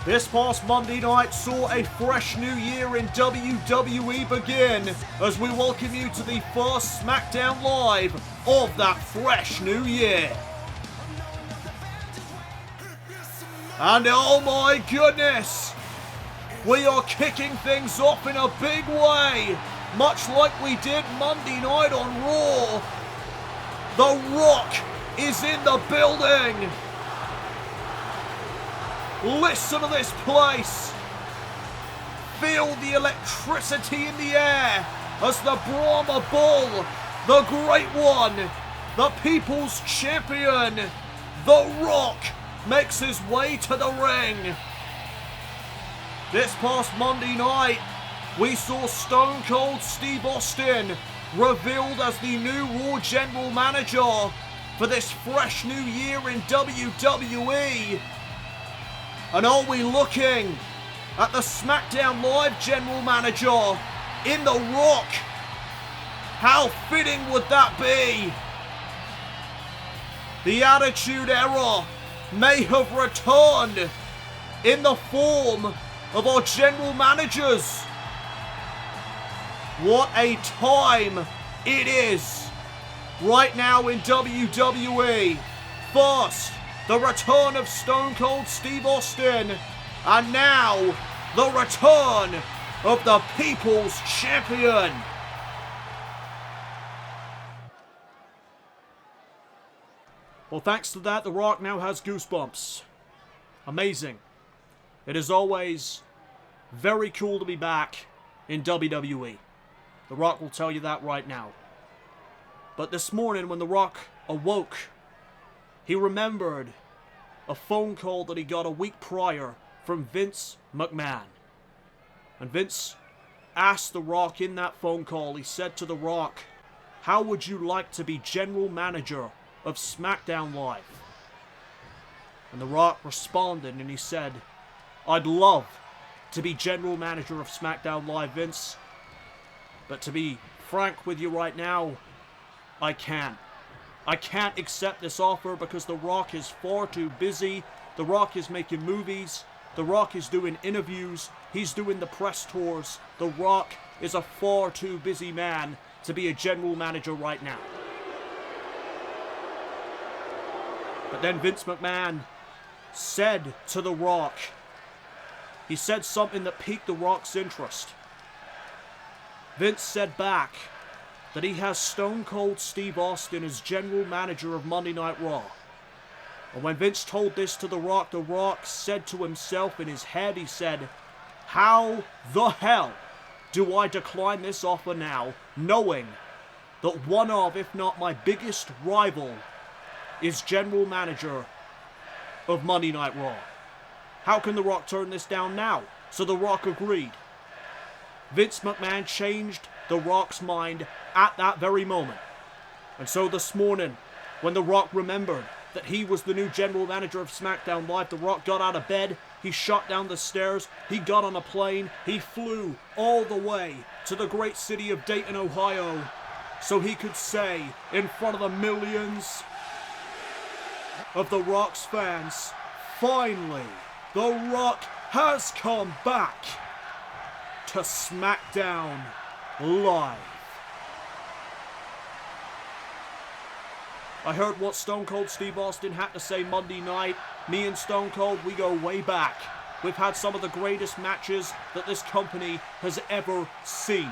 This past Monday night saw a fresh new year in WWE begin as we welcome you to the first SmackDown Live of that fresh new year. And oh my goodness, we are kicking things off in a big way, much like we did Monday night on Raw. The Rock is in the building. Listen to this place. Feel the electricity in the air as the Brahma Bull, the Great One, the People's Champion, The Rock, makes his way to the ring. This past Monday night, we saw Stone Cold Steve Austin revealed as the new Raw General Manager for this fresh new year in WWE. And are we looking at the SmackDown Live General Manager in The Rock? How fitting would that be? The Attitude Era may have returned in the form of our general managers. What a time it is right now in WWE. First, the return of Stone Cold Steve Austin, and now the return of the People's Champion. Well, thanks to that, The Rock now has goosebumps. Amazing. It is always very cool to be back in WWE. The Rock will tell you that right now. But this morning when The Rock awoke, he remembered a phone call that he got a week prior from Vince McMahon. And Vince asked The Rock in that phone call, he said to The Rock, "How would you like to be general manager of SmackDown Live?" And The Rock responded and he said, "I'd love to be general manager of SmackDown Live, Vince. But to be frank with you right now, I can't. I can't accept this offer because The Rock is far too busy. The Rock is making movies. The Rock is doing interviews. He's doing the press tours. The Rock is a far too busy man to be a general manager right now." But then Vince McMahon said to The Rock, he said something that piqued The Rock's interest. Vince said back that he has Stone Cold Steve Austin as general manager of Monday Night Raw. And when Vince told this to The Rock said to himself in his head, he said, "How the hell do I decline this offer now, knowing that one of, if not my biggest rival, is general manager of Monday Night Raw? How can The Rock turn this down now?" So The Rock agreed. Vince McMahon changed The Rock's mind at that very moment. And so this morning, when The Rock remembered that he was the new general manager of SmackDown Live, The Rock got out of bed, he shot down the stairs, he got on a plane, he flew all the way to the great city of Dayton, Ohio, so he could say in front of the millions of The Rock's fans, finally, The Rock has come back to SmackDown Live. I heard what Stone Cold Steve Austin had to say Monday night. Me and Stone Cold, we go way back. We've had some of the greatest matches that this company has ever seen.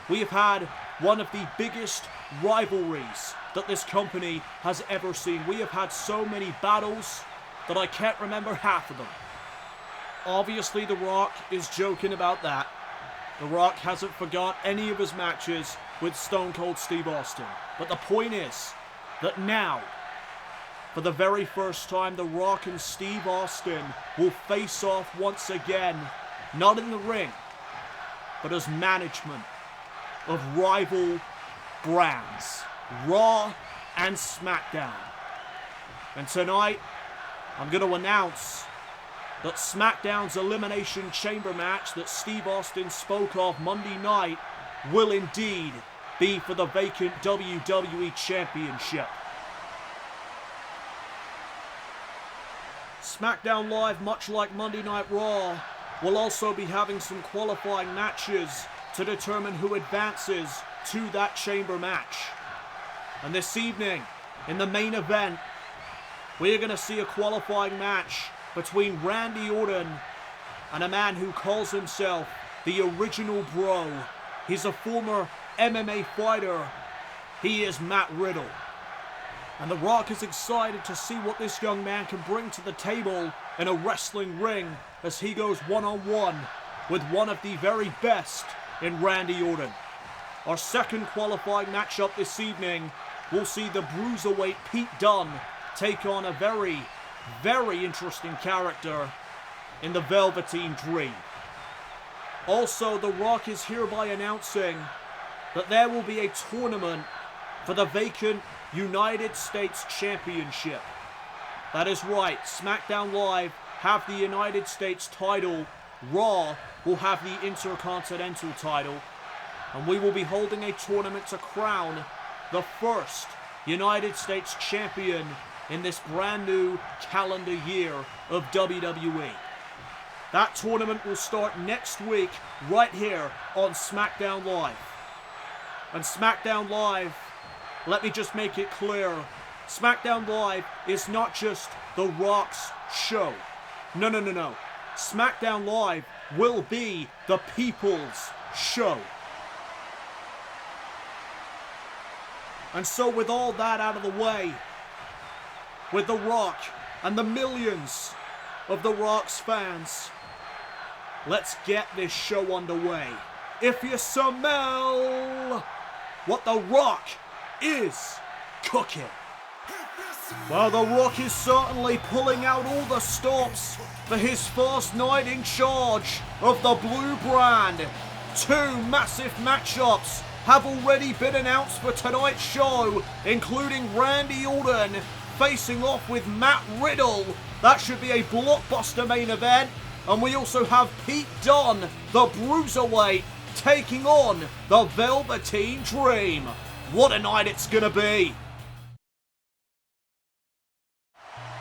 We have had one of the biggest rivalries that this company has ever seen. We have had so many battles that I can't remember half of them. Obviously, The Rock is joking about that. The Rock hasn't forgot any of his matches with Stone Cold Steve Austin. But the point is that now, for the very first time, The Rock and Steve Austin will face off once again, not in the ring, but as management of rival brands, Raw and SmackDown. And tonight, I'm going to announce that SmackDown's Elimination Chamber match that Steve Austin spoke of Monday night will indeed be for the vacant WWE Championship. SmackDown Live, much like Monday Night Raw, will also be having some qualifying matches to determine who advances to that chamber match. And this evening, in the main event, we're going to see a qualifying match between Randy Orton and a man who calls himself the Original Bro. He's a former MMA fighter. He is Matt Riddle. And The Rock is excited to see what this young man can bring to the table in a wrestling ring as he goes one-on-one with one of the very best in Randy Orton. Our second qualifying matchup this evening, we'll see the Bruiserweight Pete Dunne take on a very, very interesting character in the Velveteen Dream. Also, The Rock is hereby announcing that there will be a tournament for the vacant United States Championship. That is right, SmackDown Live have the United States title, Raw will have the Intercontinental title, and we will be holding a tournament to crown the first United States champion in this brand new calendar year of WWE. That tournament will start next week right here on SmackDown Live. And SmackDown Live, let me just make it clear, SmackDown Live is not just The Rock's show. No. SmackDown Live will be the people's show. And so with all that out of the way, with The Rock and the millions of The Rock's fans, let's get this show underway. If you smell what The Rock is cooking. Well, The Rock is certainly pulling out all the stops for his first night in charge of the Blue Brand. Two massive matchups have already been announced for tonight's show, including Randy Orton facing off with Matt Riddle. That should be a blockbuster main event. And we also have Pete Dunne, the Bruiserweight, taking on the Velveteen Dream. What a night it's gonna be.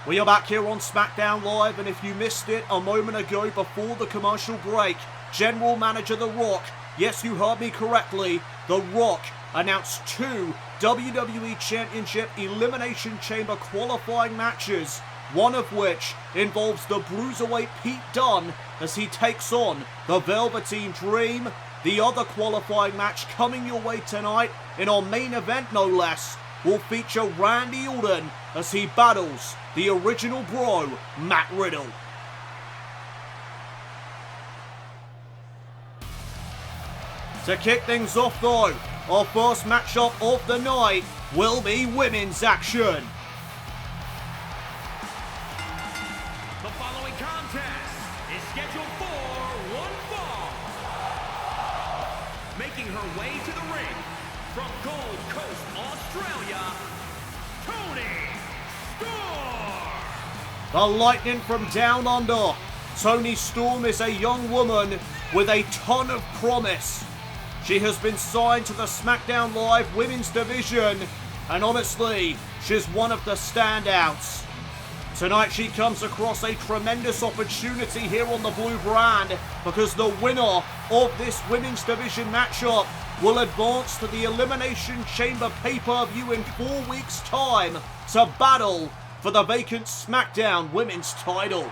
We are back here on SmackDown Live, and if you missed it a moment ago before the commercial break, General Manager The Rock, yes, you heard me correctly, The Rock announced two WWE Championship Elimination Chamber qualifying matches, one of which involves the Bruiserweight Pete Dunne as he takes on the Velveteen Dream. The other qualifying match coming your way tonight, in our main event no less, will feature Randy Orton as he battles the Original Bro, Matt Riddle. To kick things off though, our first matchup of the night will be women's action. The following contest is scheduled for one fall. Making her way to the ring from Gold Coast, Australia, Toni Storm. The Lightning from Down Under. Toni Storm is a young woman with a ton of promise. She has been signed to the SmackDown Live Women's Division, and honestly, she's one of the standouts. Tonight she comes across a tremendous opportunity here on the Blue Brand, because the winner of this Women's Division matchup will advance to the Elimination Chamber pay-per-view in 4 weeks' time to battle for the vacant SmackDown Women's title.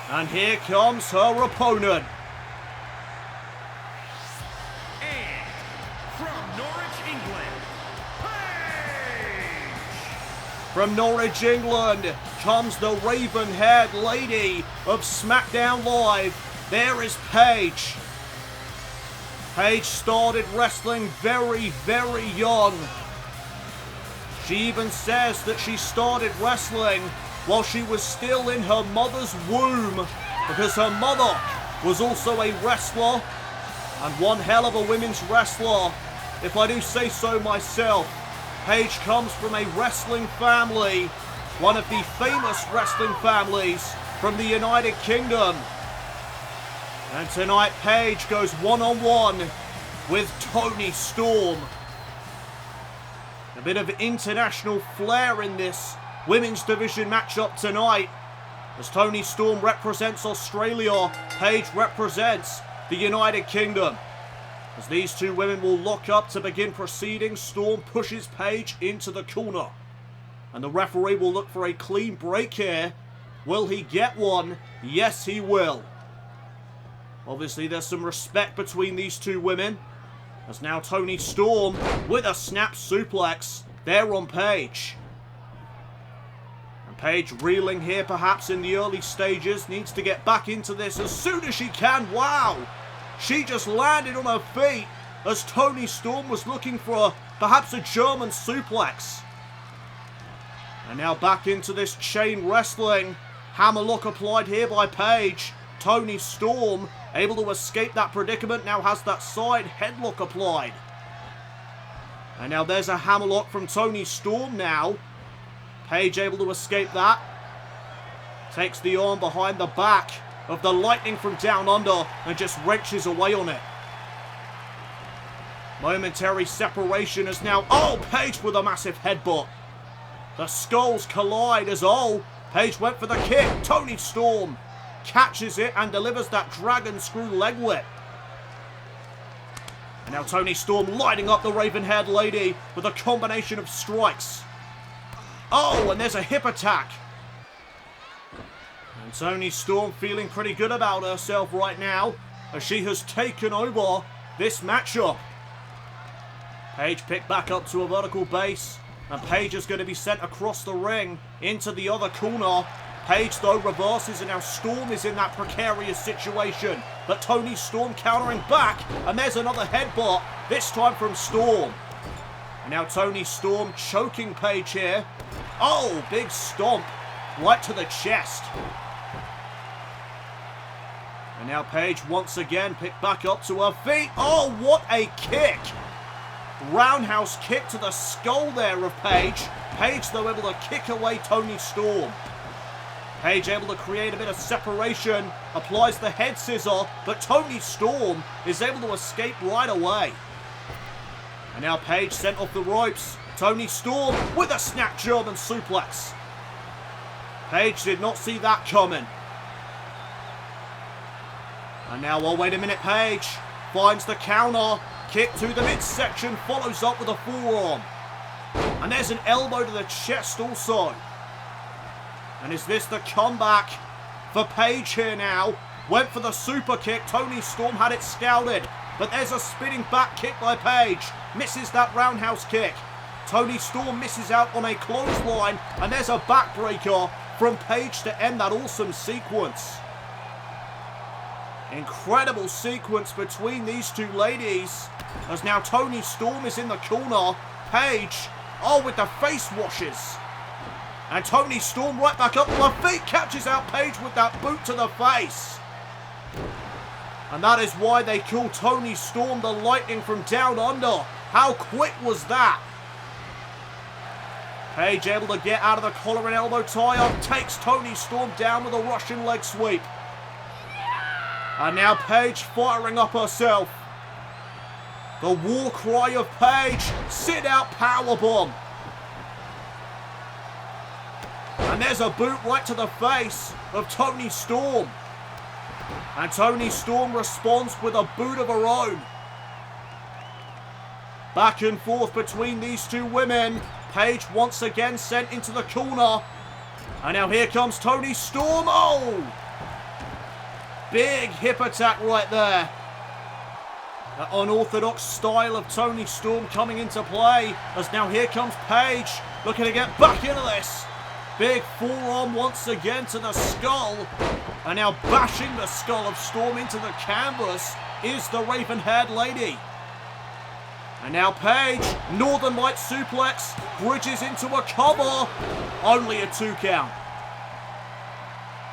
And here comes her opponent. From Norwich, England, comes the raven-haired lady of SmackDown Live. There is Paige. Paige started wrestling very, very young. She even says that she started wrestling while she was still in her mother's womb, because her mother was also a wrestler, and one hell of a women's wrestler, if I do say so myself. Paige comes from a wrestling family, one of the famous wrestling families from the United Kingdom. And tonight Paige goes one-on-one with Toni Storm. A bit of international flair in this women's division matchup tonight. As Toni Storm represents Australia, Paige represents the United Kingdom. As these two women will lock up to begin proceedings, Storm pushes Paige into the corner. And the referee will look for a clean break here. Will he get one? Yes, he will. Obviously, there's some respect between these two women. As now Toni Storm with a snap suplex there on Paige. And Paige reeling here perhaps in the early stages. Needs to get back into this as soon as she can. Wow! She just landed on her feet as Toni Storm was looking for perhaps a German suplex. And now back into this chain wrestling. Hammerlock applied here by Paige. Toni Storm able to escape that predicament. Now has that side headlock applied. And now there's a hammerlock from Toni Storm now. Paige able to escape that. Takes the arm behind the back of the Lightning from down under and just wrenches away on it. Momentary separation as now, oh, Paige with a massive headbutt. The skulls collide as, oh, Paige went for the kick. Toni Storm catches it and delivers that dragon screw leg whip. And now Toni Storm lighting up the raven-haired lady with a combination of strikes. Oh, and there's a hip attack. And Toni Storm feeling pretty good about herself right now as she has taken over this matchup. Paige picked back up to a vertical base. And Paige is going to be sent across the ring into the other corner. Paige, though, reverses, and now Storm is in that precarious situation. But Toni Storm countering back, and there's another headbutt, this time from Storm. And now Toni Storm choking Paige here. Oh, big stomp right to the chest. And now Paige once again picked back up to her feet. Oh, what a kick! Roundhouse kick to the skull there of Paige. Paige, though, able to kick away Toni Storm. Paige able to create a bit of separation. Applies the head scissor. But Toni Storm is able to escape right away. And now Paige sent off the ropes. Toni Storm with a snap German suplex. Paige did not see that coming. And now, oh, wait a minute, Paige finds the counter. Kick to the midsection, follows up with a forearm. And there's an elbow to the chest also. And is this the comeback for Paige here now? Went for the super kick. Toni Storm had it scouted. But there's a spinning back kick by Paige. Misses that roundhouse kick. Toni Storm misses out on a clothesline. And there's a backbreaker from Paige to end that awesome sequence. Incredible sequence between these two ladies. As now Toni Storm is in the corner. Paige, oh, with the face washes. And Toni Storm right back up to her feet. Catches out Paige with that boot to the face. And that is why they call Toni Storm the Lightning from down under. How quick was that? Paige able to get out of the collar and elbow tie-up. Takes Toni Storm down with a Russian leg sweep. And now Paige firing up herself. The war cry of Paige. Sit out powerbomb. And there's a boot right to the face of Toni Storm. And Toni Storm responds with a boot of her own. Back and forth between these two women. Paige once again sent into the corner. And now here comes Toni Storm. Oh! Big hip attack right there. The unorthodox style of Toni Storm coming into play. As now here comes Paige. Looking to get back into this. Big forearm once again to the skull. And now bashing the skull of Storm into the canvas is the raven-haired lady. And now Paige, Northern Light suplex, bridges into a cover. Only a 2 count.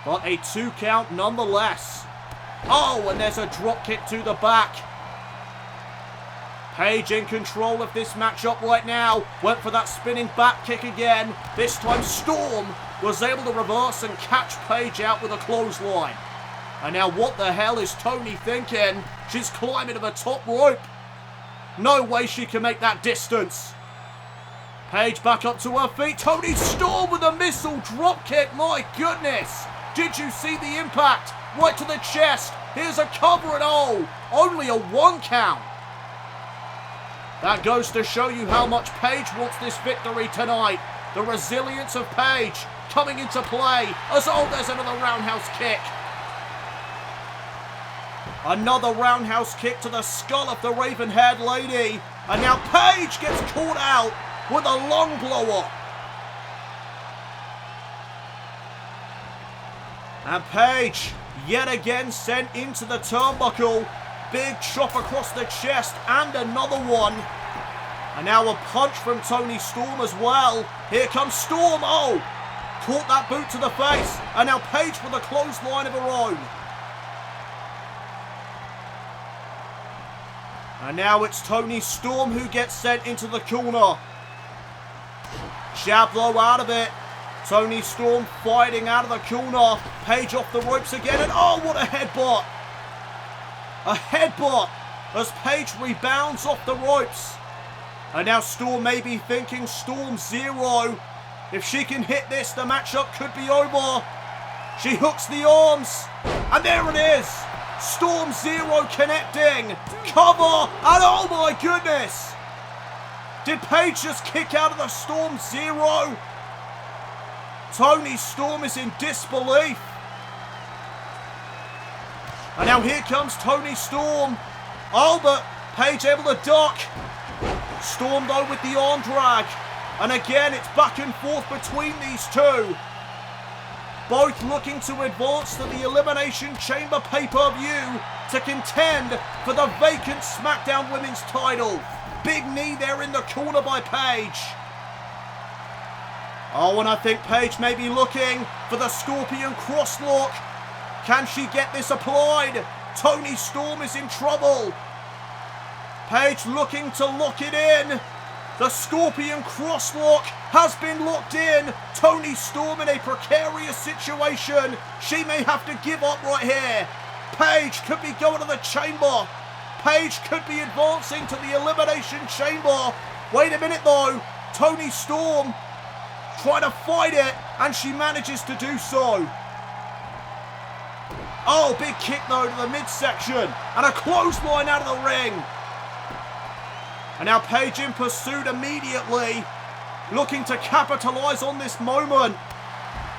But a 2 count nonetheless. Oh, and there's a drop kick to the back. Paige in control of this matchup right now. Went for that spinning back kick again. This time Storm was able to reverse and catch Paige out with a clothesline. And now what the hell is Toni thinking? She's climbing to the top rope. No way she can make that distance. Paige back up to her feet. Toni Storm with a missile dropkick. My goodness. Did you see the impact? Right to the chest. Here's a cover and oh, only a 1 count. That goes to show you how much Paige wants this victory tonight. The resilience of Paige coming into play as oh, there's another roundhouse kick. Another roundhouse kick to the skull of the raven-haired lady. And now Paige gets caught out with a long blow-up. And Paige, yet again sent into the turnbuckle. Big chop across the chest and another one. And now a punch from Toni Storm as well. Here comes Storm. Oh, caught that boot to the face. And now Paige with a clothesline of her own. And now it's Toni Storm who gets sent into the corner. Jab blow out of it. Toni Storm fighting out of the corner. Paige off the ropes again. And oh, what a headbutt. A headbutt as Paige rebounds off the ropes. And now Storm may be thinking Storm 0. If she can hit this, the matchup could be over. She hooks the arms. And there it is. Storm 0 connecting. Cover. And oh my goodness. Did Paige just kick out of the Storm 0? Toni Storm is in disbelief. And now here comes Toni Storm. Oh, but Paige able to duck. Storm though with the arm drag. And again, it's back and forth between these two. Both looking to advance to the Elimination Chamber pay-per-view to contend for the vacant SmackDown Women's title. Big knee there in the corner by Paige. Oh, and I think Paige may be looking for the Scorpion crosslock. Can she get this applied? Toni Storm is in trouble. Paige looking to lock it in. The Scorpion crosslock has been locked in. Toni Storm in a precarious situation. She may have to give up right here. Paige could be going to the chamber. Paige could be advancing to the Elimination Chamber. Wait a minute though. Toni Storm trying to fight it, and she manages to do so. Oh, big kick though to the midsection, and a clothesline out of the ring. And now Paige in pursuit immediately, looking to capitalize on this moment.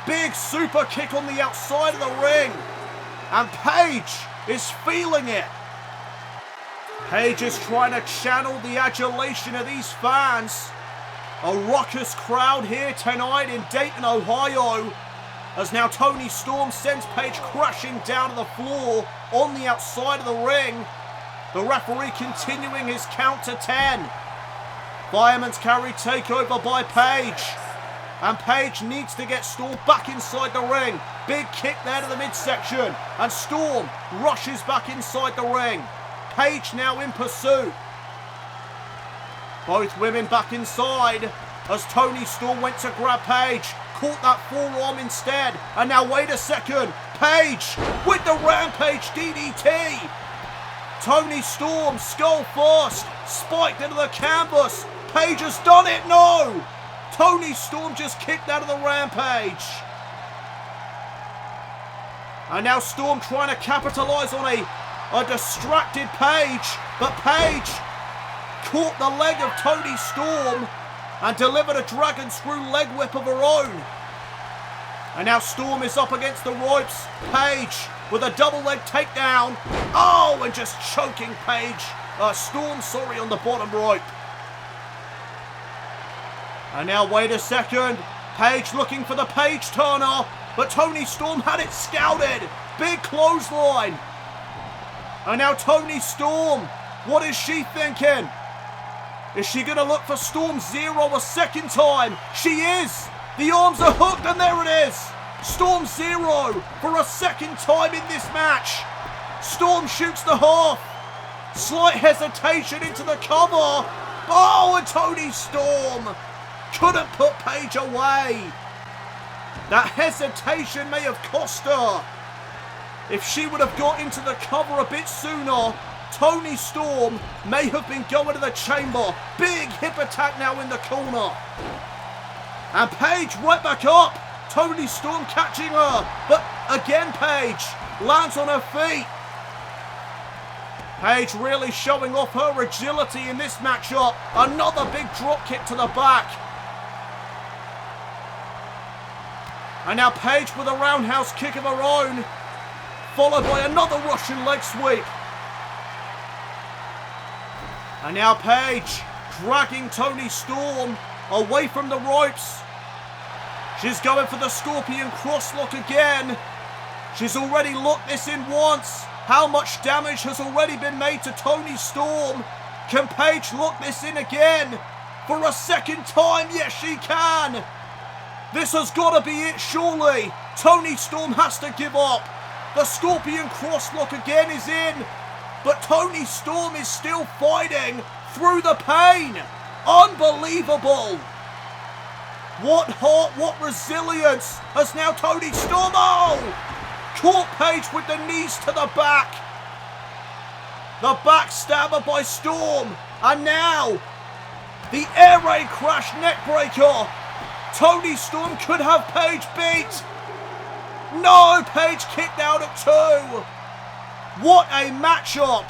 Big super kick on the outside of the ring, and Paige is feeling it. Paige is trying to channel the adulation of these fans. A raucous crowd here tonight in Dayton, Ohio, as now Toni Storm sends Paige crashing down to the floor on the outside of the ring. The referee continuing his count to 10. Fireman's carry takeover by Paige. And Paige needs to get Storm back inside the ring. Big kick there to the midsection. And Storm rushes back inside the ring. Paige now in pursuit. Both women back inside as Toni Storm went to grab Paige. Caught that forearm instead. And now wait a second. Paige with the Rampage DDT. Toni Storm skull first. Spiked into the canvas. Paige has done it. No. Toni Storm just kicked out of the Rampage. And now Storm trying to capitalize on a distracted Paige. But Paige caught the leg of Toni Storm and delivered a dragon screw leg whip of her own. And now Storm is up against the ropes. Paige with a double leg takedown. Oh, and just choking Storm, on the bottom rope. And now wait a second. Paige looking for the Paige turner, but Toni Storm had it scouted. Big clothesline. And now Toni Storm, what is she thinking? Is she going to look for Storm 0 a second time? She is. The arms are hooked, and there it is. Storm 0 for a second time in this match. Storm shoots the half. Slight hesitation into the cover. Oh, and Toni Storm couldn't put Paige away. That hesitation may have cost her. If she would have got into the cover a bit sooner, Toni Storm may have been going to the chamber. Big hip attack now in the corner. And Paige right back up. Toni Storm catching her. But again, Paige lands on her feet. Paige really showing off her agility in this matchup. Another big drop kick to the back. And now Paige with a roundhouse kick of her own, followed by another Russian leg sweep. And now Paige dragging Toni Storm away from the ropes. She's going for the Scorpion crosslock again. She's already locked this in once. How much damage has already been made to Toni Storm? Can Paige lock this in again? For a second time? Yes, she can. This has got to be it, surely. Toni Storm has to give up. The Scorpion crosslock again is in. But Toni Storm is still fighting through the pain. Unbelievable. What heart, what resilience has now Toni Storm. Oh! Caught Paige with the knees to the back. The backstabber by Storm. And now, the air raid crash neckbreaker. Toni Storm could have Paige beat. No, Paige kicked out at 2. What a matchup.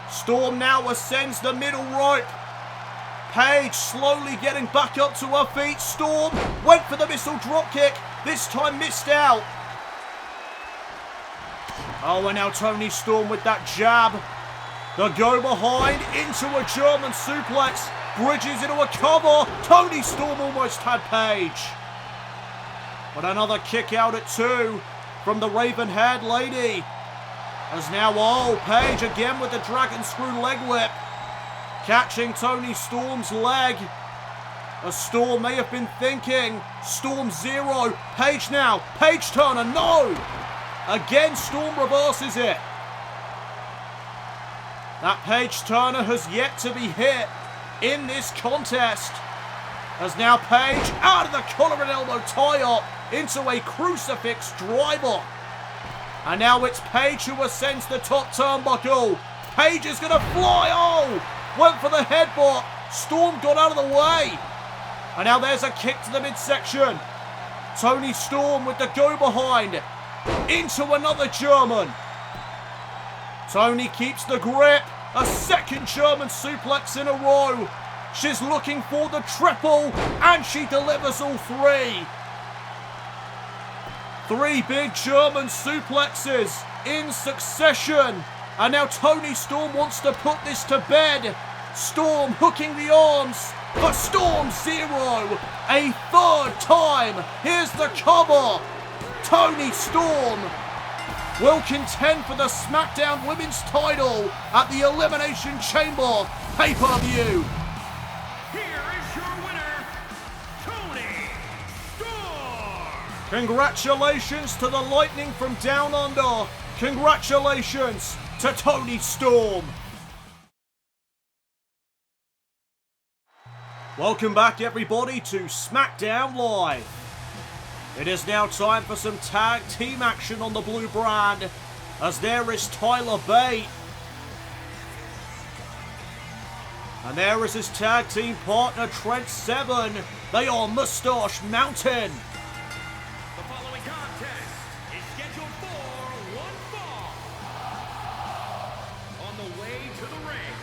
Storm now ascends the middle rope. Paige slowly getting back up to her feet. Storm went for the missile dropkick. This time missed out. Oh, and now Toni Storm with that jab. The go behind into a German suplex. Bridges into a cover. Toni Storm almost had Paige. But another kick out at 2 from the Raven-haired lady. As now, oh, Paige again with the dragon screw leg whip. Catching Toni Storm's leg. As Storm may have been thinking. Storm 0. Paige now. Paige Turner. No. Again, Storm reverses it. That Paige Turner has yet to be hit in this contest. As now Paige out of the collar and elbow tie-up into a crucifix driver. And now it's Paige who ascends the top turnbuckle. Paige is going to fly. Oh! Went for the headbutt. Storm got out of the way. And now there's a kick to the midsection. Toni Storm with the go behind. Into another German. Toni keeps the grip. A second German suplex in a row. She's looking for the triple. And she delivers all 3. 3 big German suplexes in succession. And now Toni Storm wants to put this to bed. Storm hooking the arms. But Storm 0. A 3rd time. Here's the cover. Toni Storm will contend for the SmackDown Women's title at the Elimination Chamber pay-per-view. Here is your winner, Toni Storm. Congratulations to the Lightning from Down Under. Congratulations to Toni Storm. Welcome back, everybody, to SmackDown Live. It is now time for some tag team action on the blue brand, as there is Tyler Bate. And there is his tag team partner, Trent Seven. They are Mustache Mountain. The following contest is scheduled for one fall. On the way to the ring,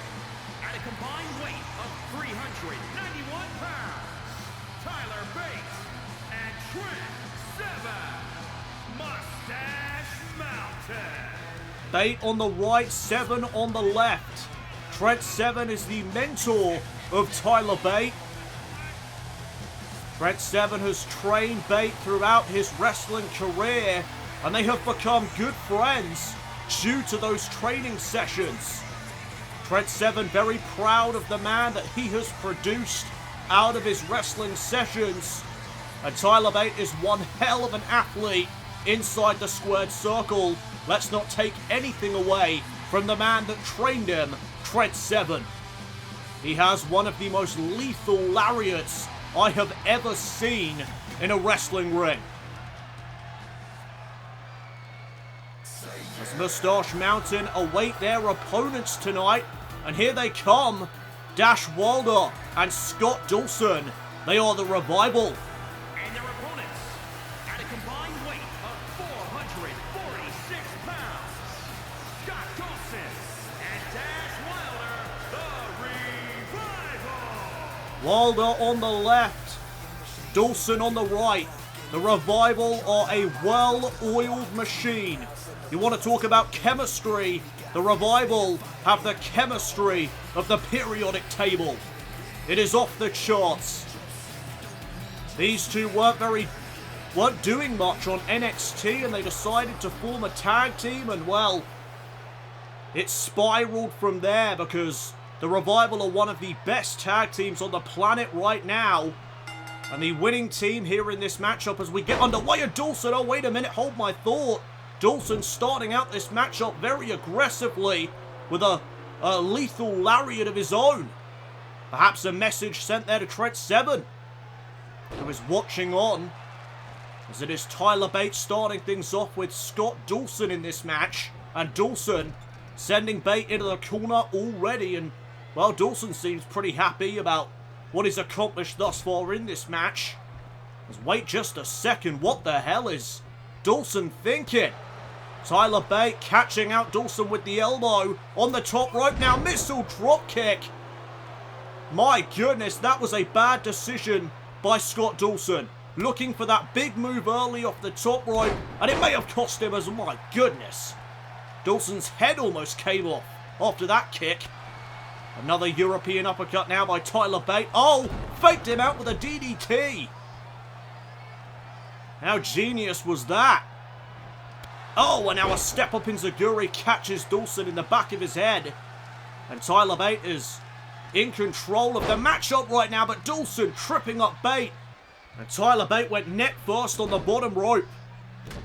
at a combined weight of 391 pounds, Tyler Bate and Trent Seven, Mustache Mountain. Bate on the right, Seven on the left. Trent Seven is the mentor of Tyler Bate. Trent Seven has trained Bate throughout his wrestling career, and they have become good friends due to those training sessions. Trent Seven very proud of the man that he has produced out of his wrestling sessions. And Tyler Bate is one hell of an athlete inside the squared circle. Let's not take anything away from the man that trained him, Trent Seven. He has one of the most lethal lariats I have ever seen in a wrestling ring. Say As Mustache Mountain await their opponents tonight. And here they come. Dash Wilder and Scott Dawson. They are the Revival. And their opponents, at a combined weight of 446 pounds, Scott Dawson and Dash Wilder, the Revival. Wilder on the left, Dawson on the right. The Revival are a well-oiled machine. You want to talk about chemistry? The Revival have the chemistry of the periodic table. It is off the charts. These two weren't doing much on NXT, and they decided to form a tag team, and well, it spiraled from there because the Revival are one of the best tag teams on the planet right now. And the winning team here in this matchup as we get underway. And Dawson, oh wait a minute, hold my thought. Dawson starting out this matchup very aggressively with a lethal lariat of his own. Perhaps a message sent there to Trent Seven, who is watching on, as it is Tyler Bates starting things off with Scott Dawson in this match. And Dawson sending Bate into the corner already. And, well, Dawson seems pretty happy about what he's accomplished thus far in this match. Wait just a second, what the hell is Dawson thinking? Tyler Bate catching out Dawson with the elbow on the top rope now. Missile drop kick. My goodness, that was a bad decision by Scott Dawson. Looking for that big move early off the top rope, and it may have cost him as, my goodness. Dawson's head almost came off after that kick. Another European uppercut now by Tyler Bate. Oh, faked him out with a DDT. How genius was that? Oh, and now a step up enziguri catches Dawson in the back of his head. And Tyler Bate is in control of the matchup right now, but Dawson tripping up Bate. And Tyler Bate went net first on the bottom rope.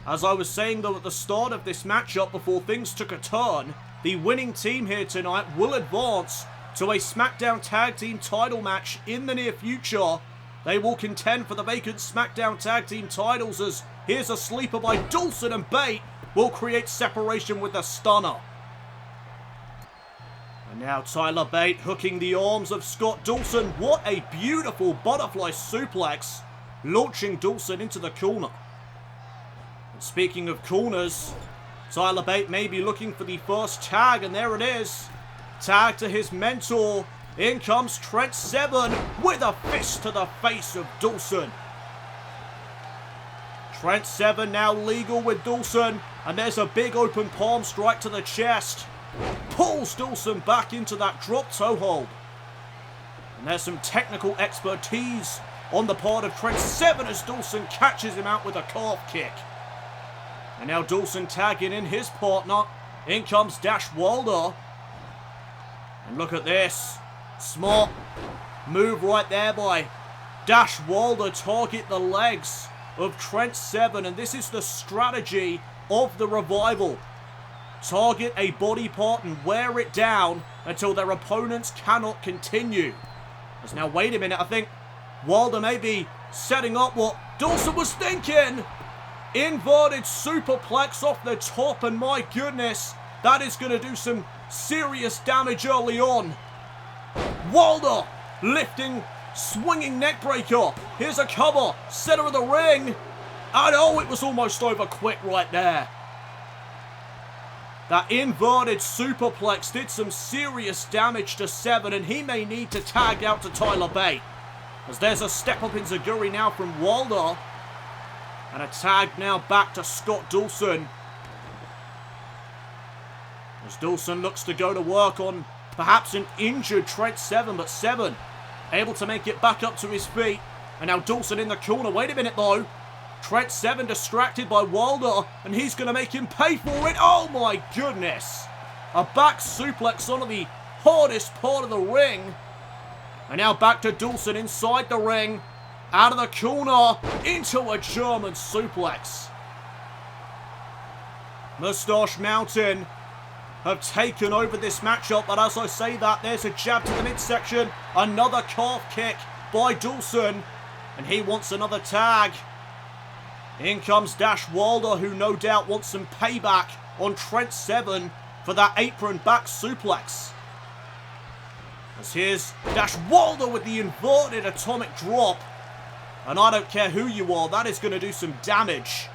As I was saying though at the start of this matchup before things took a turn, the winning team here tonight will advance to a SmackDown Tag Team title match in the near future. They will contend for the vacant SmackDown Tag Team titles as here's a sleeper by Dawson, and Bate will create separation with a stunner. And now Tyler Bate hooking the arms of Scott Dawson. What a beautiful butterfly suplex, launching Dawson into the corner. And speaking of corners, Tyler Bate may be looking for the first tag, and there it is. Tag to his mentor. In comes Trent Seven with a fist to the face of Dawson. Trent Seven now legal with Dawson, and there's a big open palm strike to the chest. Pulls Dawson back into that drop toe hold. And there's some technical expertise on the part of Trent Seven as Dawson catches him out with a calf kick. And now Dawson tagging in his partner. In comes Dash Wilder. And look at this. Smart move right there by Dash Wilder. Target the legs of Trent Seven. And this is the strategy of the Revival. Target a body part and wear it down until their opponents cannot continue. As now, wait a minute. I think Wilder may be setting up what Dawson was thinking. Inverted superplex off the top, and my goodness, that is going to do some serious damage early on. Wilder lifting, swinging neckbreaker. Here's a cover, center of the ring. And oh, it was almost over quick right there. That inverted superplex did some serious damage to Seven, and he may need to tag out to Tyler Bate. As there's a step up enziguri now from Wilder. And a tag now back to Scott Dawson. As Dawson looks to go to work on perhaps an injured Trent Seven, but Seven able to make it back up to his feet. And now Dawson in the corner. Wait a minute though. Trent Seven distracted by Wilder, and he's going to make him pay for it. Oh my goodness. A back suplex onto the hardest part of the ring. And now back to Dawson inside the ring. Out of the corner, into a German suplex. Mustache Mountain have taken over this matchup, but as I say that, there's a jab to the midsection. Another calf kick by Dawson, and he wants another tag. In comes Dash Wilder, who no doubt wants some payback on Trent Seven for that apron back suplex. As here's Dash Wilder with the inverted atomic drop. And I don't care who you are, that is going to do some damage.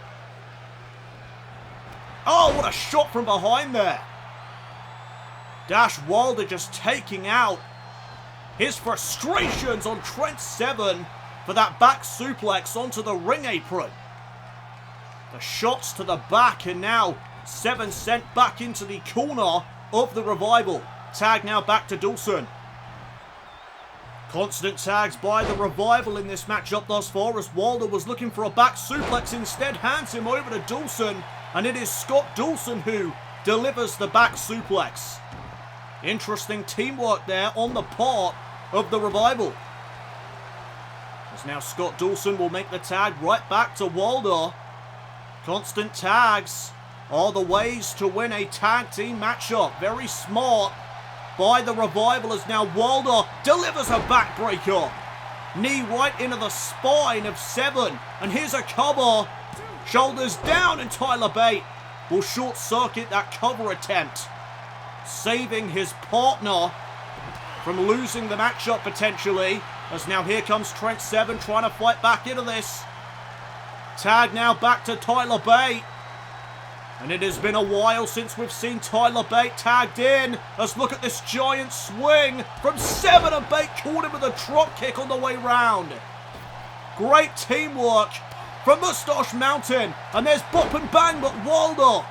Oh, what a shot from behind there. Dash Wilder just taking out his frustrations on Trent Seven for that back suplex onto the ring apron. The shots to the back, and now Seven sent back into the corner of the Revival. Tag now back to Dawson. Constant tags by the Revival in this matchup thus far, as Wilder was looking for a back suplex, instead hands him over to Dawson, and it is Scott Dawson who delivers the back suplex. Interesting teamwork there on the part of the Revival. As now Scott Dawson will make the tag right back to Wilder. Constant tags are the ways to win a tag team matchup. Very smart by the Revival, as now Wilder delivers a backbreaker. Knee right into the spine of Seven. And here's a cover. Shoulders down, and Tyler Bate will short circuit that cover attempt, saving his partner from losing the matchup potentially. As now here comes Trent Seven trying to fight back into this. Tag now back to Tyler Bate. And it has been a while since we've seen Tyler Bate tagged in. Let's look at this giant swing from Seven, and Bate caught him with a drop kick on the way round. Great teamwork from Mustache Mountain. And there's Bop and Bang, but Wilder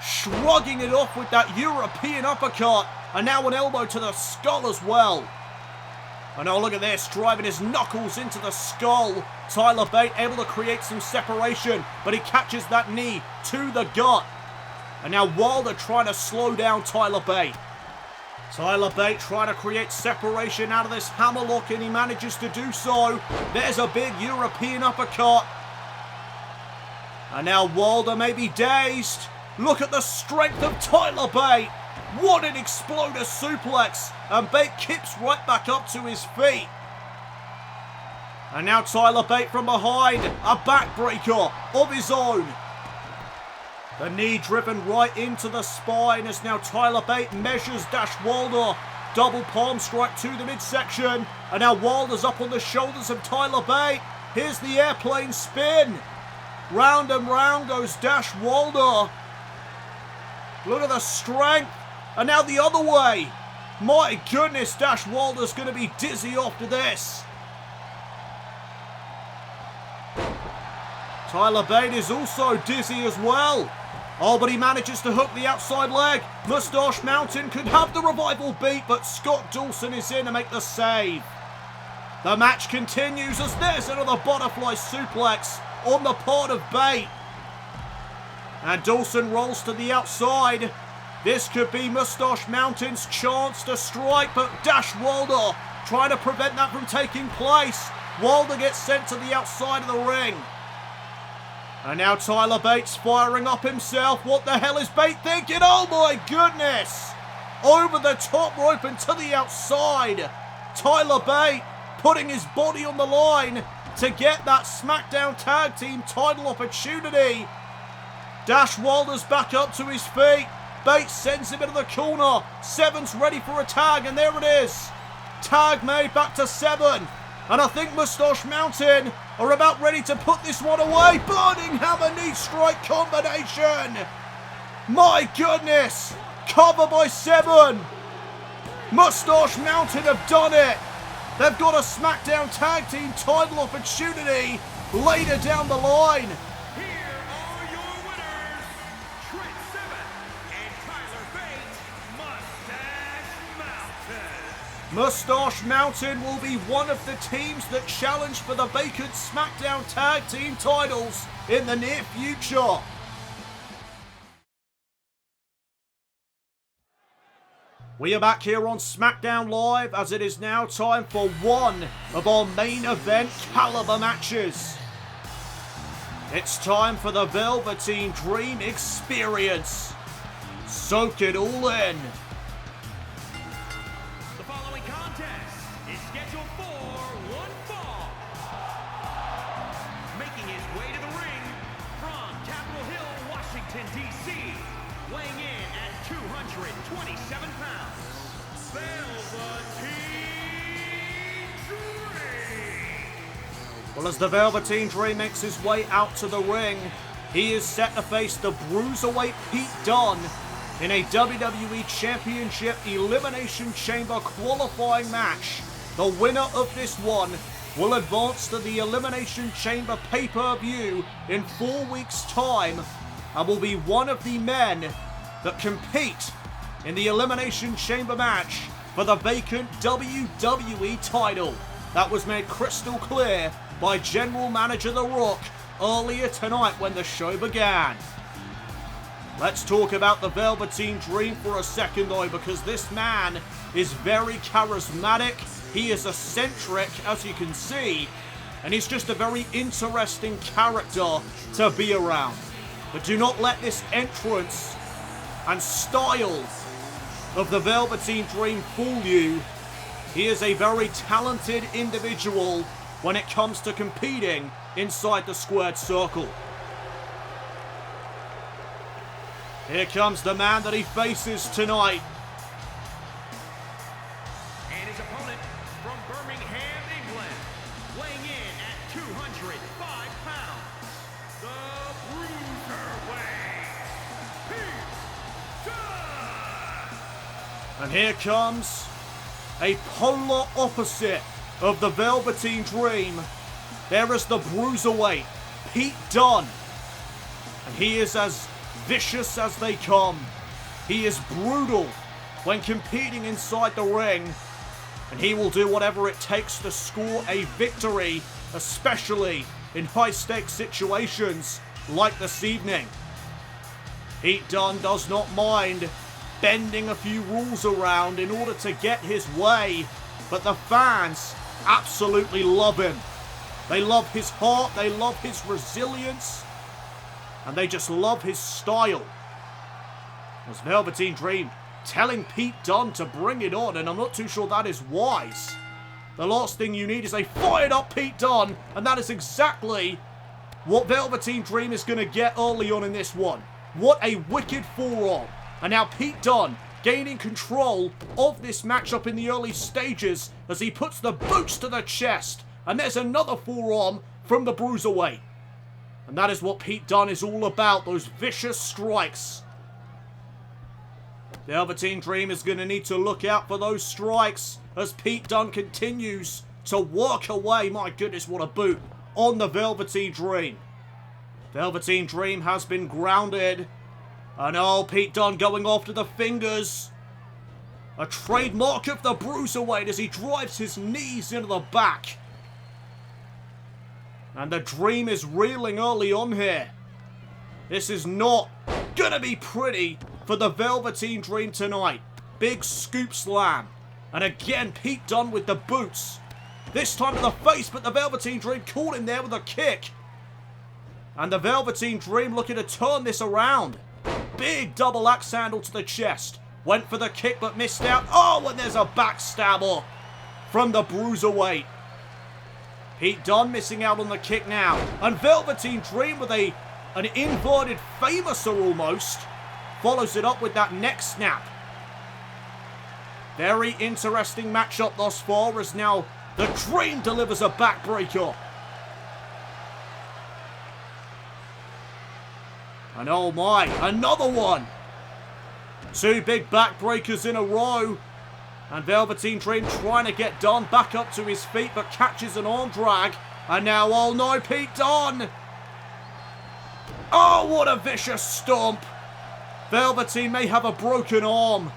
shrugging it off with that European uppercut. And now an elbow to the skull as well. And now look at this, driving his knuckles into the skull. Tyler Bate able to create some separation, but he catches that knee to the gut. And now Wilder trying to slow down Tyler Bate. Tyler Bate trying to create separation out of this hammerlock, and he manages to do so. There's a big European uppercut. And now Wilder may be dazed. Look at the strength of Tyler Bate. What an exploder suplex. And Bate kips right back up to his feet. And now Tyler Bate from behind. A backbreaker of his own. The knee driven right into the spine, as now Tyler Bate measures Dash Wilder. Double palm strike to the midsection. And now Wilder's up on the shoulders of Tyler Bate. Here's the airplane spin. Round and round goes Dash Wilder. Look at the strength. And now the other way. My goodness, Dash Wilder's going to be dizzy after this. Tyler Bate is also dizzy as well. Oh, but he manages to hook the outside leg. Mustache Mountain could have the Revival beat, but Scott Dawson is in to make the save. The match continues as there's another butterfly suplex on the part of Bate. And Dawson rolls to the outside. This could be Mustache Mountain's chance to strike, but Dash Wilder trying to prevent that from taking place. Wilder gets sent to the outside of the ring. And now Tyler Bate's firing up himself. What the hell is Bate thinking? Oh my goodness! Over the top rope and to the outside. Tyler Bate putting his body on the line to get that SmackDown Tag Team title opportunity. Dash Wilder's back up to his feet. Bate sends him into the corner. Seven's ready for a tag, and there it is. Tag made back to Seven. And I think Mustache Mountain are about ready to put this one away. Burning hammer knee strike combination. My goodness. Cover by Seven. Mustache Mountain have done it. They've got a SmackDown Tag Team title opportunity later down the line. Here are your winners, Trent Seven and Tyler Bate, Mustache Mountain. Mustache Mountain will be one of the teams that challenge for the vacant SmackDown Tag Team titles in the near future. We are back here on SmackDown Live, as it is now time for one of our main event caliber matches. It's time for the Velveteen Dream Experience. Soak it all in. The following contest is scheduled for one fall. Making his way to the ring from Capitol Hill, Washington, D.C. Well, as the Velveteen Dream makes his way out to the ring, he is set to face the Bruiserweight Pete Dunne in a WWE Championship Elimination Chamber qualifying match. The winner of this one will advance to the Elimination Chamber pay-per-view in 4 weeks' time and will be one of the men that compete in the Elimination Chamber match for the vacant WWE title. That was made crystal clear by General Manager The Rock earlier tonight when the show began. Let's talk about the Velveteen Dream for a second though, because this man is very charismatic. He is eccentric, as you can see, and he's just a very interesting character to be around. But do not let this entrance and style of the Velveteen Dream fool you. He is a very talented individual when it comes to competing inside the squared circle. Here comes the man that he faces tonight. And his opponent from Birmingham, England, weighing in at 205 pounds, the Bruiserweight, Pete Dunne. And here comes a polar opposite of the Velveteen Dream. There is the Bruiserweight, Pete Dunne. And he is as vicious as they come. He is brutal when competing inside the ring. And he will do whatever it takes to score a victory, especially in high-stakes situations like this evening. Pete Dunne does not mind bending a few rules around in order to get his way, but the fans absolutely love him. They love his heart, they love his resilience, and they just love his style. As Velveteen Dream telling Pete Dunne to bring it on, and I'm not too sure that is wise. The last thing you need is a fired up Pete Dunne, and that is exactly what Velveteen Dream is going to get early on in this one. What a wicked forearm. And now Pete Dunne gaining control of this matchup in the early stages as he puts the boots to the chest. And there's another forearm from the Bruiserweight. And that is what Pete Dunne is all about, those vicious strikes. The Velveteen Dream is going to need to look out for those strikes as Pete Dunne continues to work away, my goodness, what a boot, on the Velveteen Dream. Velveteen Dream has been grounded. And oh, Pete Dunne going after the fingers. A trademark of the Bruiserweight as he drives his knees into the back. And the Dream is reeling early on here. This is not going to be pretty for the Velveteen Dream tonight. Big scoop slam. And again, Pete Dunne with the boots. This time to the face, but the Velveteen Dream caught him there with a kick. And the Velveteen Dream looking to turn this around. Big double axe handle to the chest. Went for the kick but missed out. Oh, and there's a backstabber from the Bruiserweight. Pete Dunne missing out on the kick now. And Velveteen Dream with an inverted famouser almost. Follows it up with that neck snap. Very interesting matchup thus far as now the Dream delivers a backbreaker. And oh my, another one. Two big backbreakers in a row. And Velveteen Dream trying to get Dunne back up to his feet, but catches an arm drag. And now, oh no, Pete Dunne. Oh, what a vicious stomp. Velveteen may have a broken arm.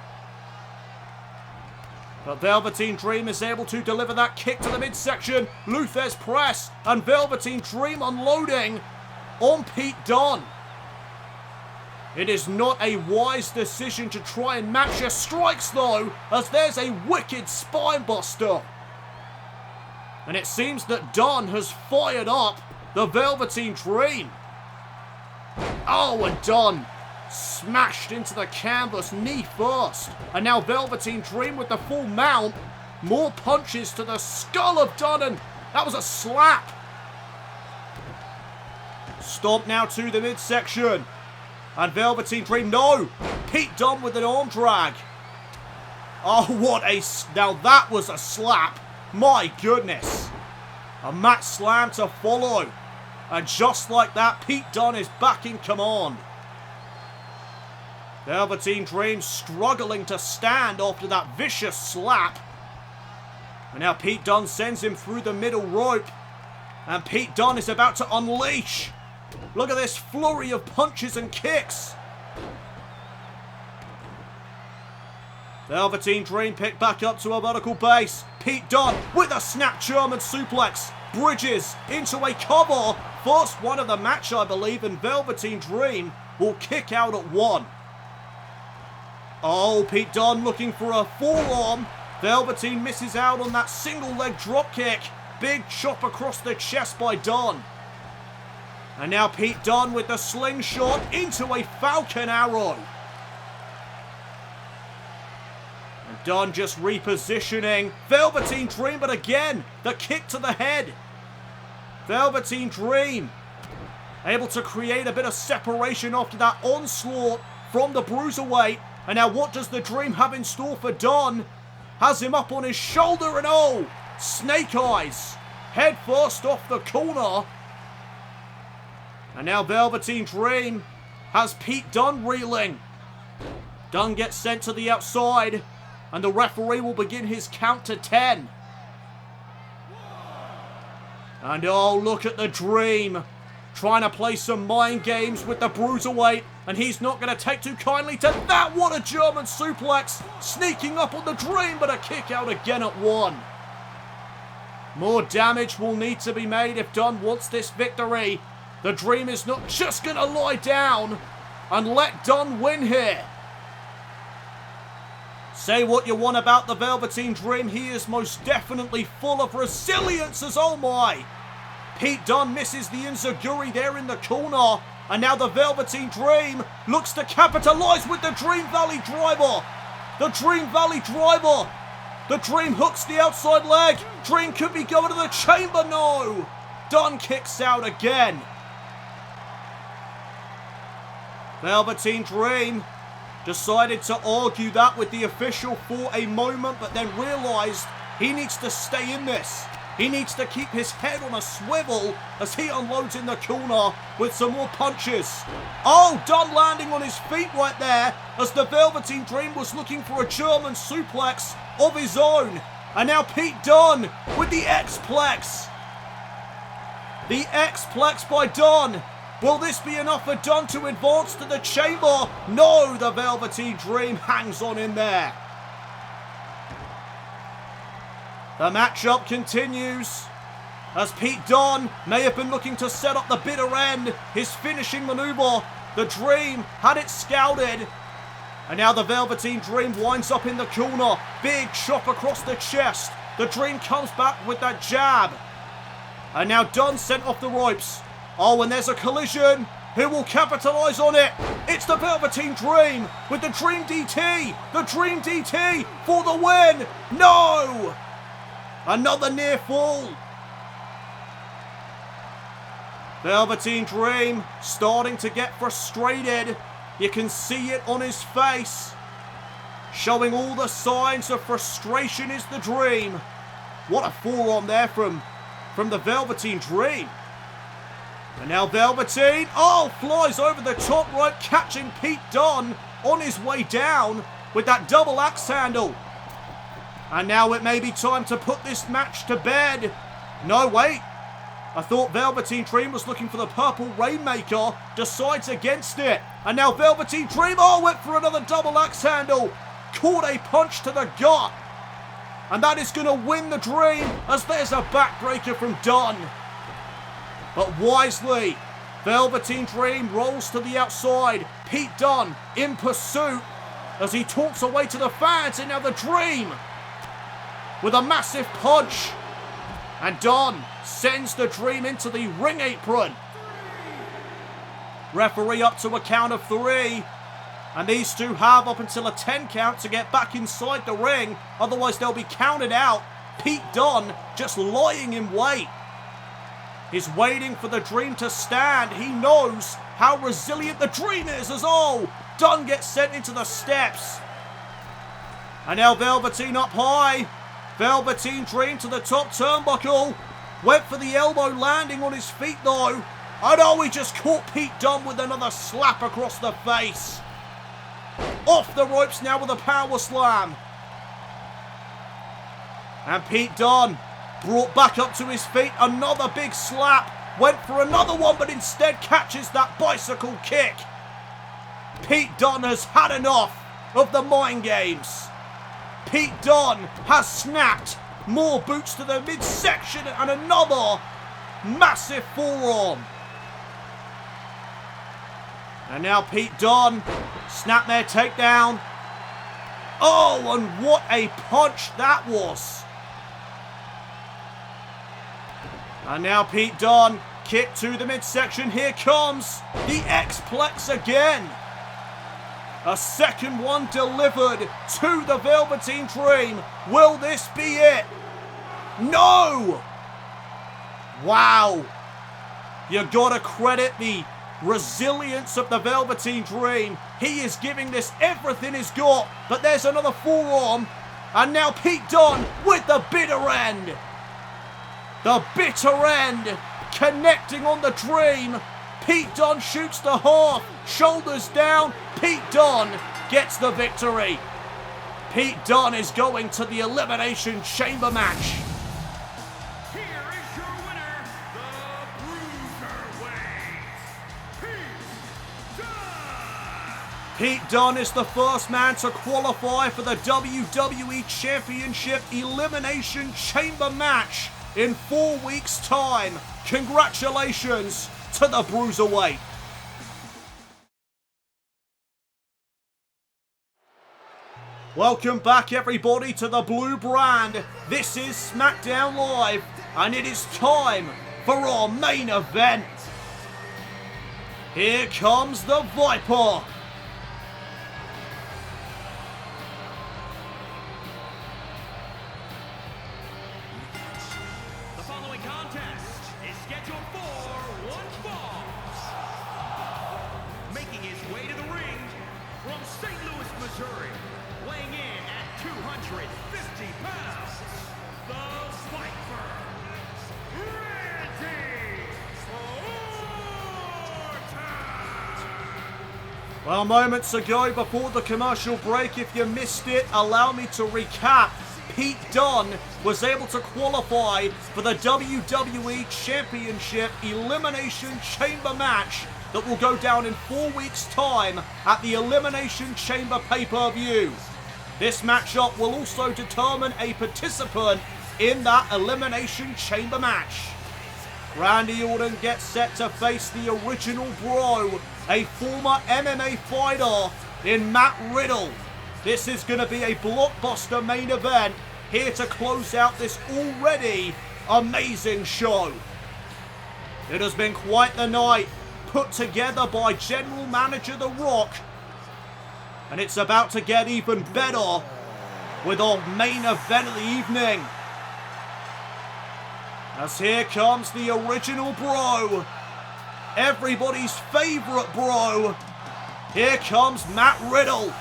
But Velveteen Dream is able to deliver that kick to the midsection. Luther's press. And Velveteen Dream unloading on Pete Dunne. It is not a wise decision to try and match your strikes though, as there's a wicked spine buster. And it seems that Dunne has fired up the Velveteen Dream. Oh, and Dunne smashed into the canvas, knee first. And now Velveteen Dream with the full mount. More punches to the skull of Dunne, and that was a slap. Stomp now to the midsection. And Velveteen Dream, no! Pete Dunne with an arm drag. Oh, what a... Now that was a slap. My goodness. A mat slam to follow. And just like that, Pete Dunne is back in command. Velveteen Dream struggling to stand after that vicious slap. And now Pete Dunne sends him through the middle rope. And Pete Dunne is about to unleash. Look at this flurry of punches and kicks. Velveteen Dream picked back up to a vertical base. Pete Dunne with a snap German suplex. Bridges into a cover. First one of the match, I believe, and Velveteen Dream will kick out at 1. Oh, Pete Dunne looking for a forearm. Velveteen misses out on that single leg drop kick. Big chop across the chest by Dunne. And now Pete Dunne with the slingshot into a Falcon Arrow. And Dunne just repositioning. Velveteen Dream, but again, the kick to the head. Velveteen Dream able to create a bit of separation after that onslaught from the Bruiserweight. And now what does the Dream have in store for Dunne? Has him up on his shoulder and oh, snake eyes. Head first off the corner. And now Velveteen Dream has Pete Dunne reeling. Dunne gets sent to the outside. And the referee will begin his count to 10. And oh, look at the Dream. Trying to play some mind games with the Bruiserweight. And he's not going to take too kindly to that. What a German suplex. Sneaking up on the Dream, but a kick out again at 1. More damage will need to be made if Dunne wants this victory. The Dream is not just going to lie down and let Dunne win here. Say what you want about the Velveteen Dream, he is most definitely full of resilience as oh my. Pete Dunne misses the enziguri there in the corner. And now the Velveteen Dream looks to capitalize with the Dream Valley Driver. The Dream Valley Driver. The Dream hooks the outside leg. Dream could be going to the chamber. No. Dunne kicks out again. Velveteen Dream decided to argue that with the official for a moment, but then realized he needs to stay in this. He needs to keep his head on a swivel as he unloads in the corner with some more punches. Oh, Dunne landing on his feet right there as the Velveteen Dream was looking for a German suplex of his own. And now Pete Dunne with the X-Plex. The X-Plex by Dunne. Will this be enough for Dunne to advance to the chamber? No, the Velveteen Dream hangs on in there. The matchup continues as Pete Dunne may have been looking to set up the bitter end, his finishing maneuver. The Dream had it scouted. And now the Velveteen Dream winds up in the corner. Big chop across the chest. The Dream comes back with that jab. And now Dunne sent off the ropes. Oh, and there's a collision. Who will capitalize on it? It's the Velveteen Dream with the Dream DT. The Dream DT for the win. No! Another near fall. Velveteen Dream starting to get frustrated. You can see it on his face. Showing all the signs of frustration is the Dream. What a forearm there from the Velveteen Dream. And now Velveteen, oh, flies over the top rope, catching Pete Dunne on his way down with that double axe handle. And now it may be time to put this match to bed. No, wait. I thought Velveteen Dream was looking for the Purple Rainmaker. Decides against it. And now Velveteen Dream, oh, went for another double axe handle. Caught a punch to the gut. And that is going to win the Dream as there's a backbreaker from Dunne. But wisely, Velveteen Dream rolls to the outside. Pete Dunne in pursuit as he talks away to the fans. And now the Dream with a massive punch. And Dunne sends the Dream into the ring apron. Referee up to a count of 3. And these two have up until a 10 count to get back inside the ring. Otherwise they'll be counted out. Pete Dunne just lying in wait. He's waiting for the Dream to stand. He knows how resilient the Dream is as oh, Dunne gets sent into the steps. And now Velveteen up high. Velveteen Dream to the top turnbuckle. Went for the elbow, landing on his feet though. Oh no, he just caught Pete Dunne with another slap across the face. Off the ropes now with a power slam. And Pete Dunne brought back up to his feet. Another big slap. Went for another one, but instead catches that bicycle kick. Pete Dunne has had enough of the mind games. Pete Dunne has snapped. More boots to the midsection and another massive forearm. And now Pete Dunne, snapmare takedown. Oh, and what a punch that was. And now Pete Dunne, kick to the midsection. Here comes the X-Plex again. A second one delivered to the Velveteen Dream. Will this be it? No! Wow. You gotta credit the resilience of the Velveteen Dream. He is giving this everything he's got. But there's another forearm. And now Pete Dunne with the bitter end. The bitter end connecting on the Dream. Pete Dunne shoots the half. Shoulders down. Pete Dunne gets the victory. Pete Dunne is going to the Elimination Chamber match. Here is your winner, the Bruiserweight, Pete Dunne. Pete Dunne is the first man to qualify for the WWE Championship Elimination Chamber match in 4 weeks' time. Congratulations to the Bruiserweight. Welcome back everybody to the Blue Brand. This is SmackDown Live and it is time for our main event. Here comes the Viper. The following contest is scheduled for one fall. Making his way to the ring from St. Louis, Missouri, weighing in at 250 pounds, the Viper, Randy Orton. Well, moments ago before the commercial break, if you missed it, allow me to recap. Pete Dunne was able to qualify for the WWE Championship Elimination Chamber match that will go down in 4 weeks' time at the Elimination Chamber pay-per-view. This matchup will also determine a participant in that Elimination Chamber match. Randy Orton gets set to face the original Bro, a former MMA fighter in Matt Riddle. This is going to be a blockbuster main event here to close out this already amazing show. It has been quite the night put together by General Manager The Rock. And it's about to get even better with our main event of the evening. As here comes the original Bro. Everybody's favorite Bro. Here comes Matt Riddle.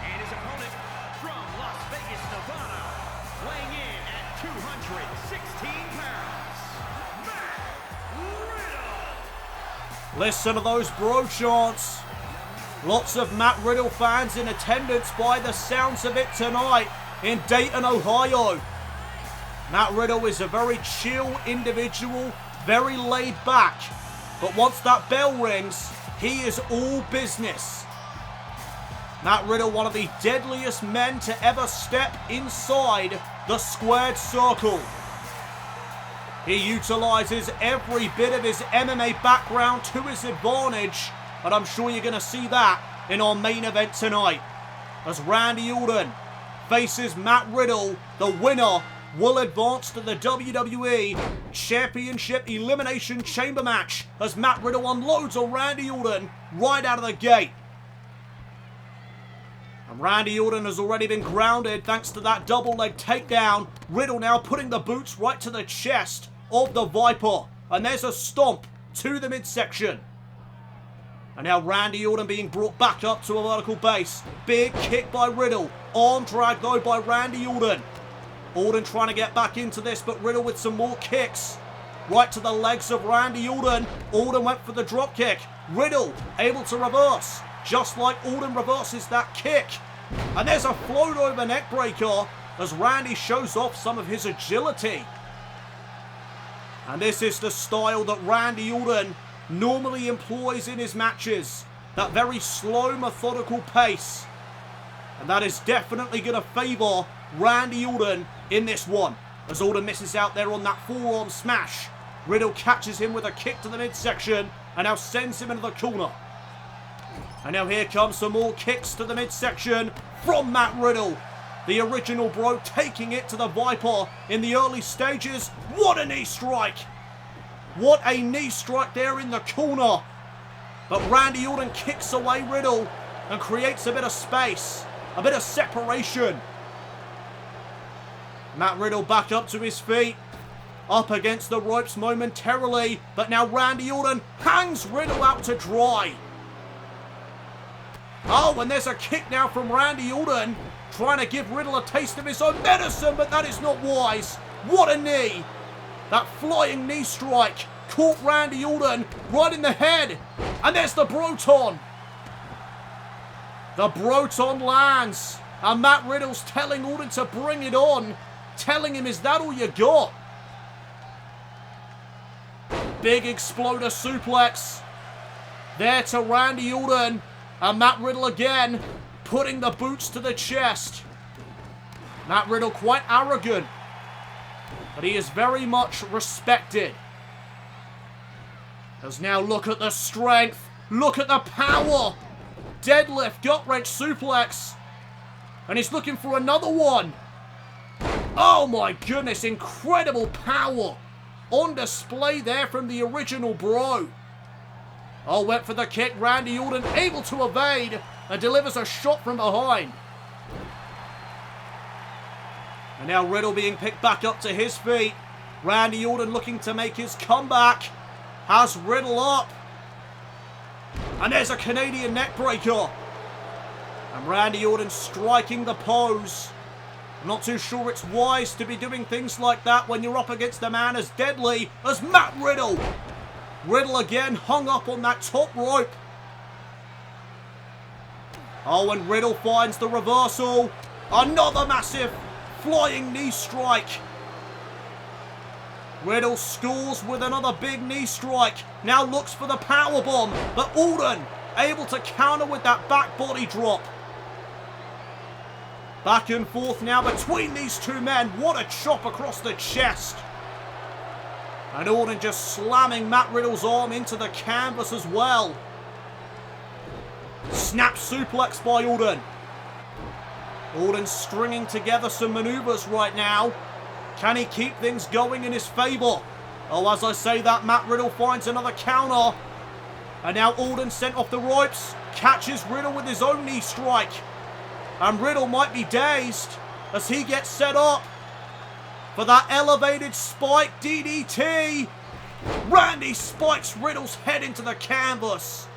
And his opponent from Las Vegas, Nevada, weighing in at 216 pounds, Matt Riddle. Listen to those Bro chants. Lots of Matt Riddle fans in attendance by the sounds of it tonight in Dayton, Ohio. Matt Riddle is a very chill individual, very laid back. But once that bell rings, he is all business. Matt Riddle, one of the deadliest men to ever step inside the squared circle. He utilizes every bit of his MMA background to his advantage, and I'm sure you're going to see that in our main event tonight. As Randy Orton faces Matt Riddle, the winner will advance to the WWE Championship Elimination Chamber match as Matt Riddle unloads on Randy Orton right out of the gate. And Randy Orton has already been grounded thanks to that double leg takedown. Riddle now putting the boots right to the chest of the Viper. And there's a stomp to the midsection. And now Randy Orton being brought back up to a vertical base. Big kick by Riddle. Arm drag though by Randy Orton. Orton trying to get back into this, but Riddle with some more kicks. Right to the legs of Randy Orton. Orton went for the drop kick. Riddle able to reverse. Just like Orton reverses that kick. And there's a float over neck breaker as Randy shows off some of his agility. And this is the style that Randy Orton normally employs in his matches. That very slow, methodical pace. And that is definitely going to favour Randy Orton in this one. As Orton misses out there on that forearm smash. Riddle catches him with a kick to the midsection and now sends him into the corner. And now here comes some more kicks to the midsection from Matt Riddle. The original bro taking it to the Viper in the early stages. What a knee strike! What a knee strike there in the corner. But Randy Orton kicks away Riddle and creates a bit of space, a bit of separation. Matt Riddle back up to his feet, up against the ropes momentarily, but now Randy Orton hangs Riddle out to dry. Oh, and there's a kick now from Randy Orton, trying to give Riddle a taste of his own medicine, but that is not wise. What a knee. That flying knee strike caught Randy Orton right in the head. And there's the Broton. The Broton lands. And Matt Riddle's telling Orton to bring it on. Telling him, is that all you got? Big exploder suplex. There to Randy Orton. And Matt Riddle again, putting the boots to the chest. Matt Riddle quite arrogant. But he is very much respected. As now look at the strength. Look at the power. Deadlift, gut wrench suplex. And he's looking for another one. Oh my goodness, incredible power. On display there from the original bro. Oh, went for the kick. Randy Orton able to evade and delivers a shot from behind. And now Riddle being picked back up to his feet. Randy Orton looking to make his comeback. Has Riddle up. And there's a Canadian neckbreaker. And Randy Orton striking the pose. I'm not too sure it's wise to be doing things like that when you're up against a man as deadly as Matt Riddle. Riddle again hung up on that top rope. Oh, and Riddle finds the reversal. Another massive flying knee strike. Riddle scores with another big knee strike. Now looks for the powerbomb. But Orton able to counter with that back body drop. Back and forth now between these two men. What a chop across the chest. And Orton just slamming Matt Riddle's arm into the canvas as well. Snap suplex by Orton. Orton stringing together some maneuvers right now. Can he keep things going in his favour? Oh, as I say that, Matt Riddle finds another counter. And now Orton sent off the ropes. Catches Riddle with his own knee strike. And Riddle might be dazed as he gets set up for that elevated spike DDT. Randy spikes Riddle's head into the canvas.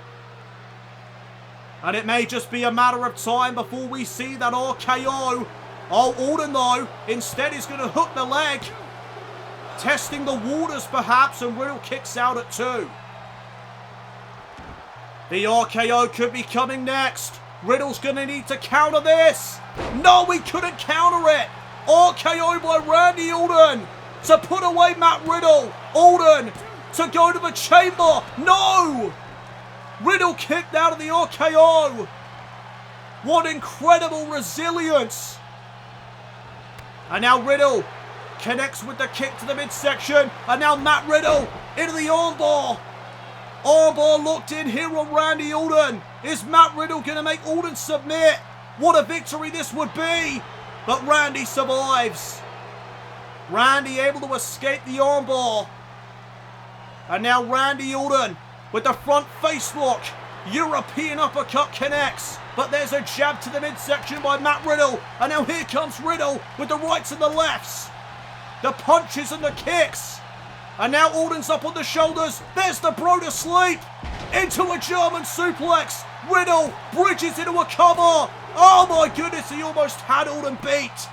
And it may just be a matter of time before we see that RKO. Oh, Orton though, instead is going to hook the leg. Testing the waters perhaps, and Riddle kicks out at 2. The RKO could be coming next. Riddle's going to need to counter this. No, he couldn't counter it. RKO by Randy Orton to put away Matt Riddle. Orton to go to the chamber. No! Riddle kicked out of the RKO. What incredible resilience. And now Riddle connects with the kick to the midsection. And now Matt Riddle into the armbar. Armbar locked in here on Randy Orton. Is Matt Riddle going to make Orton submit? What a victory this would be. But Randy survives. Randy able to escape the armbar. And now Randy Orton with the front face lock. European uppercut connects. But there's a jab to the midsection by Matt Riddle. And now here comes Riddle with the rights and the lefts. The punches and the kicks. And now Orton's up on the shoulders. There's the bro to sleep. into a German suplex. Riddle bridges into a cover. Oh my goodness, he almost had Orton beat.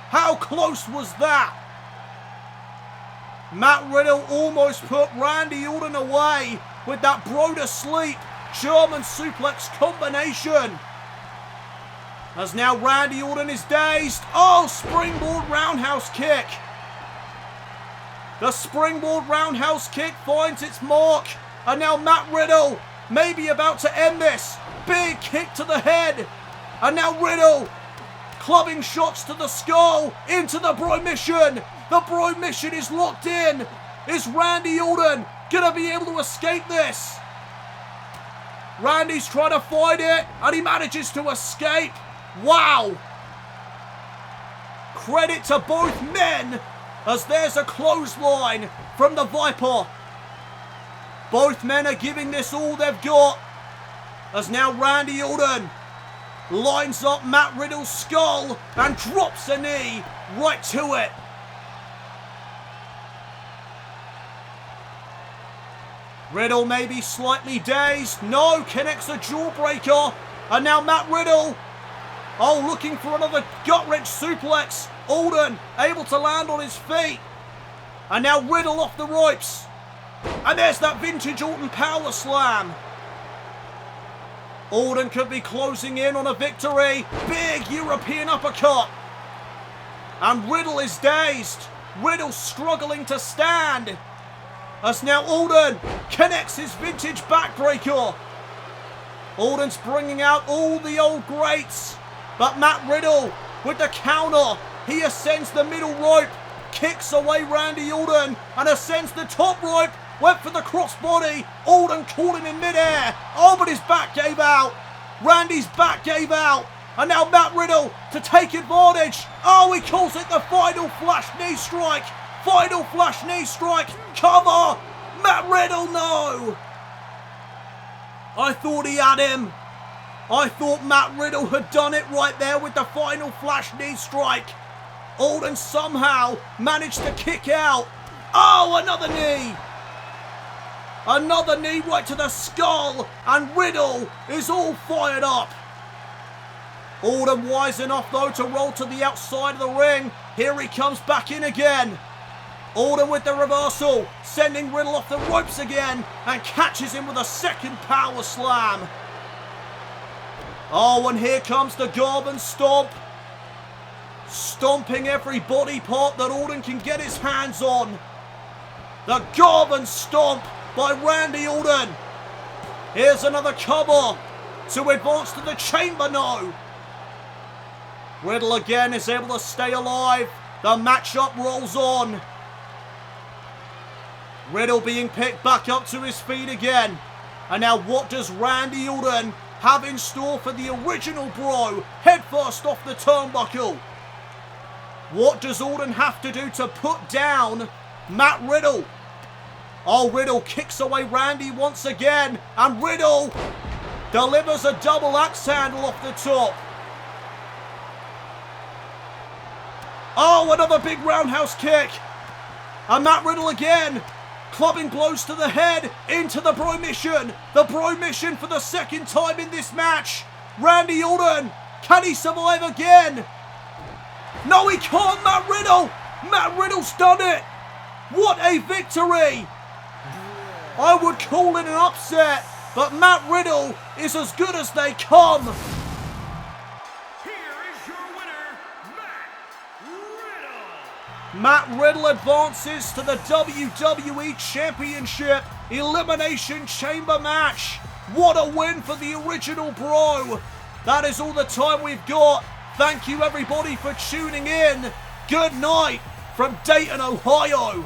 How close was that? Matt Riddle almost put Randy Orton away with that bro to sleep German suplex combination. As now Randy Orton is dazed. Oh, springboard roundhouse kick. The springboard roundhouse kick finds its mark. And now Matt Riddle may be about to end this. Big kick to the head. And now Riddle clubbing shots to the skull into the Bro Mission. The Bro Mission is locked in. Is Randy Orton going to be able to escape this? Randy's trying to fight it and he manages to escape. Wow. Credit to both men as there's a clothesline from the Viper. Both men are giving this all they've got. As now Randy Orton lines up Matt Riddle's skull and drops a knee right to it. Riddle may be slightly dazed. No, connects a jawbreaker. And now Matt Riddle, looking for another gut-wrench suplex. Orton able to land on his feet. And now Riddle off the ropes. And there's that vintage Orton power slam. Orton could be closing in on a victory. Big European uppercut. And Riddle is dazed. Riddle struggling to stand. As now Orton connects his vintage backbreaker. Orton's bringing out all the old greats. But Matt Riddle with the counter. He ascends the middle rope. Kicks away Randy Orton. And ascends the top rope. Went for the crossbody. Orton caught him in midair. Oh, but his back gave out. Randy's back gave out. And now Matt Riddle to take advantage. Oh, he calls it the final flash knee strike. Final flash knee strike. Cover. Matt Riddle, no. I thought he had him. I thought Matt Riddle had done it right there with the final flash knee strike. Orton somehow managed to kick out. Oh, another knee. Another knee right to the skull. And Riddle is all fired up. Orton wise enough though to roll to the outside of the ring. Here he comes back in again. Orton with the reversal, sending Riddle off the ropes again and catches him with a second power slam. Oh, and here comes the Garden Stomp. Stomping every body part that Orton can get his hands on. The Garden Stomp by Randy Orton. Here's another cover to advance to the chamber now. Riddle again is able to stay alive. The matchup rolls on. Riddle being picked back up to his feet again. And now what does Randy Orton have in store for the original bro? Head first off the turnbuckle. What does Orton have to do to put down Matt Riddle? Oh, Riddle kicks away Randy once again. And Riddle delivers a double axe handle off the top. Oh, another big roundhouse kick. And Matt Riddle again. Clubbing blows to the head into the Bro Mission. The Bro Mission for the second time in this match. Randy Orton, can he survive again? No, he can't, Matt Riddle. Matt Riddle's done it. What a victory. I would call it an upset, but Matt Riddle is as good as they come. Here is your winner, Matt Riddle. Matt Riddle advances to the WWE Championship Elimination Chamber match. What a win for the original bro. That is all the time we've got. Thank you everybody for tuning in. Good night from Dayton, Ohio.